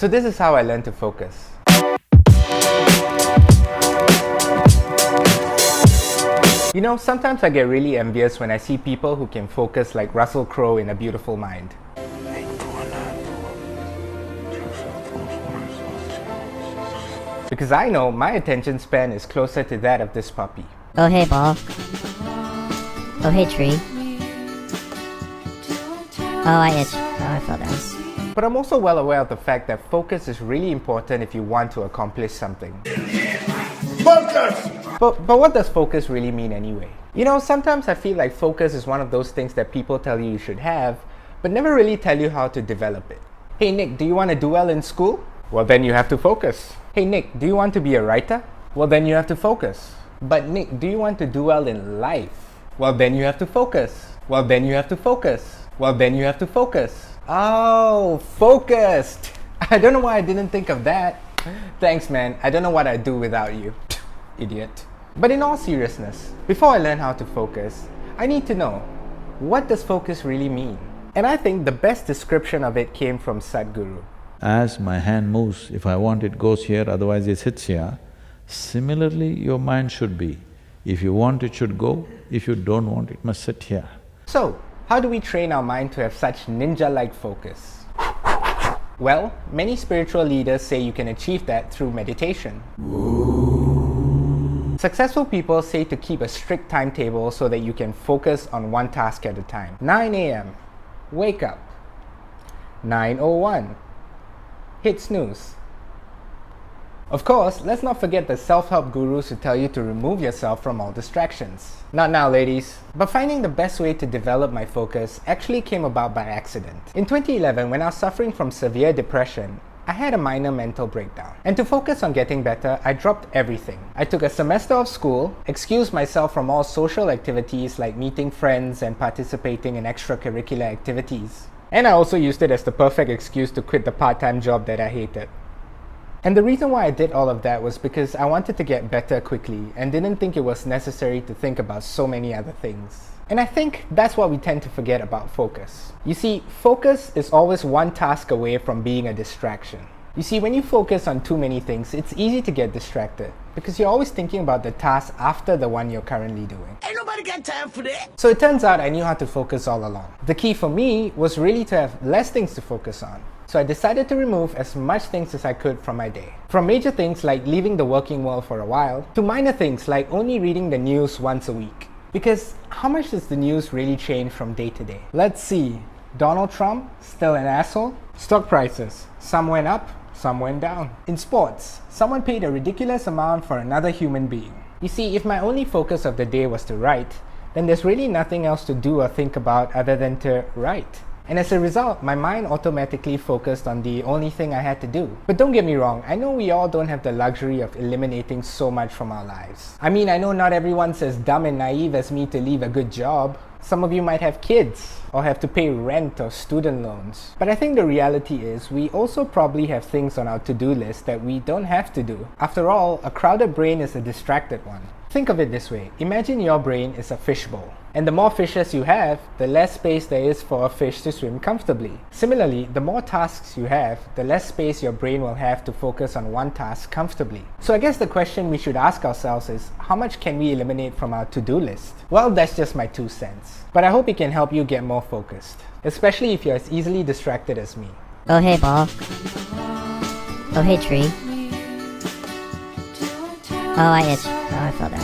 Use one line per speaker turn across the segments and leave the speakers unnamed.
So this is how I learned to focus. You know, sometimes I get really envious when I see people who can focus like Russell Crowe in A Beautiful Mind. Because I know my attention span is closer to that of this puppy.
Oh hey ball. Oh hey tree. Oh I itch. Oh I fell down.
But I'm also well aware of the fact that focus is really important if you want to accomplish something.
Focus!
But what does focus really mean anyway? You know, sometimes I feel like focus is one of those things that people tell you should have, but never really tell you how to develop it. Hey Nick, do you want to do well in school? Well then you have to focus. Hey Nick, do you want to be a writer? Well then you have to focus. But Nick, do you want to do well in life? Well then you have to focus. Well then you have to focus. Well then you have to focus. Oh, focused! I don't know why I didn't think of that. Thanks man, I don't know what I'd do without you. Idiot. But in all seriousness, before I learn how to focus, I need to know, what does focus really mean? And I think the best description of it came from Sadhguru.
As my hand moves, if I want it goes here, otherwise it sits here. Similarly, your mind should be. If you want it should go, if you don't want it must sit here.
So, how do we train our mind to have such ninja-like focus? Well, many spiritual leaders say you can achieve that through meditation. Successful people say to keep a strict timetable so that you can focus on one task at a time. 9 a.m. Wake up. 9:01. Hit snooze. Of course, let's not forget the self-help gurus who tell you to remove yourself from all distractions. Not now, ladies. But finding the best way to develop my focus actually came about by accident. In 2011, when I was suffering from severe depression, I had a minor mental breakdown. And to focus on getting better, I dropped everything. I took a semester of school, excused myself from all social activities like meeting friends and participating in extracurricular activities. And I also used it as the perfect excuse to quit the part-time job that I hated. And the reason why I did all of that was because I wanted to get better quickly and didn't think it was necessary to think about so many other things. And I think that's what we tend to forget about focus. You see, focus is always one task away from being a distraction. You see, when you focus on too many things, it's easy to get distracted because you're always thinking about the task after the one you're currently doing.
Ain't nobody got time for that.
So it turns out I knew how to focus all along. The key for me was really to have less things to focus on. So I decided to remove as much things as I could from my day. From major things like leaving the working world for a while, to minor things like only reading the news once a week. Because how much does the news really change from day to day? Let's see. Donald Trump, still an asshole? Stock prices, some went up, some went down. In sports, someone paid a ridiculous amount for another human being. You see, if my only focus of the day was to write, then there's really nothing else to do or think about other than to write. And as a result, my mind automatically focused on the only thing I had to do. But don't get me wrong, I know we all don't have the luxury of eliminating so much from our lives. I mean, I know not everyone's as dumb and naive as me to leave a good job. Some of you might have kids, or have to pay rent or student loans. But I think the reality is, we also probably have things on our to-do list that we don't have to do. After all, a crowded brain is a distracted one. Think of it this way, imagine your brain is a fishbowl. And the more fishes you have, the less space there is for a fish to swim comfortably. Similarly, the more tasks you have, the less space your brain will have to focus on one task comfortably. So I guess the question we should ask ourselves is, how much can we eliminate from our to-do list? Well, that's just my 2 cents. But I hope it can help you get more focused, especially if you're as easily distracted as me.
Oh hey ball. Oh hey tree. Oh I itch. Oh I fell down.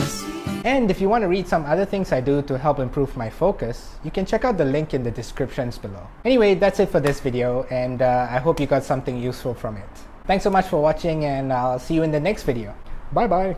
And if you want to read some other things I do to help improve my focus, you can check out the link in the descriptions below. Anyway, that's it for this video, and I hope you got something useful from it. Thanks so much for watching, and I'll see you in the next video. Bye bye!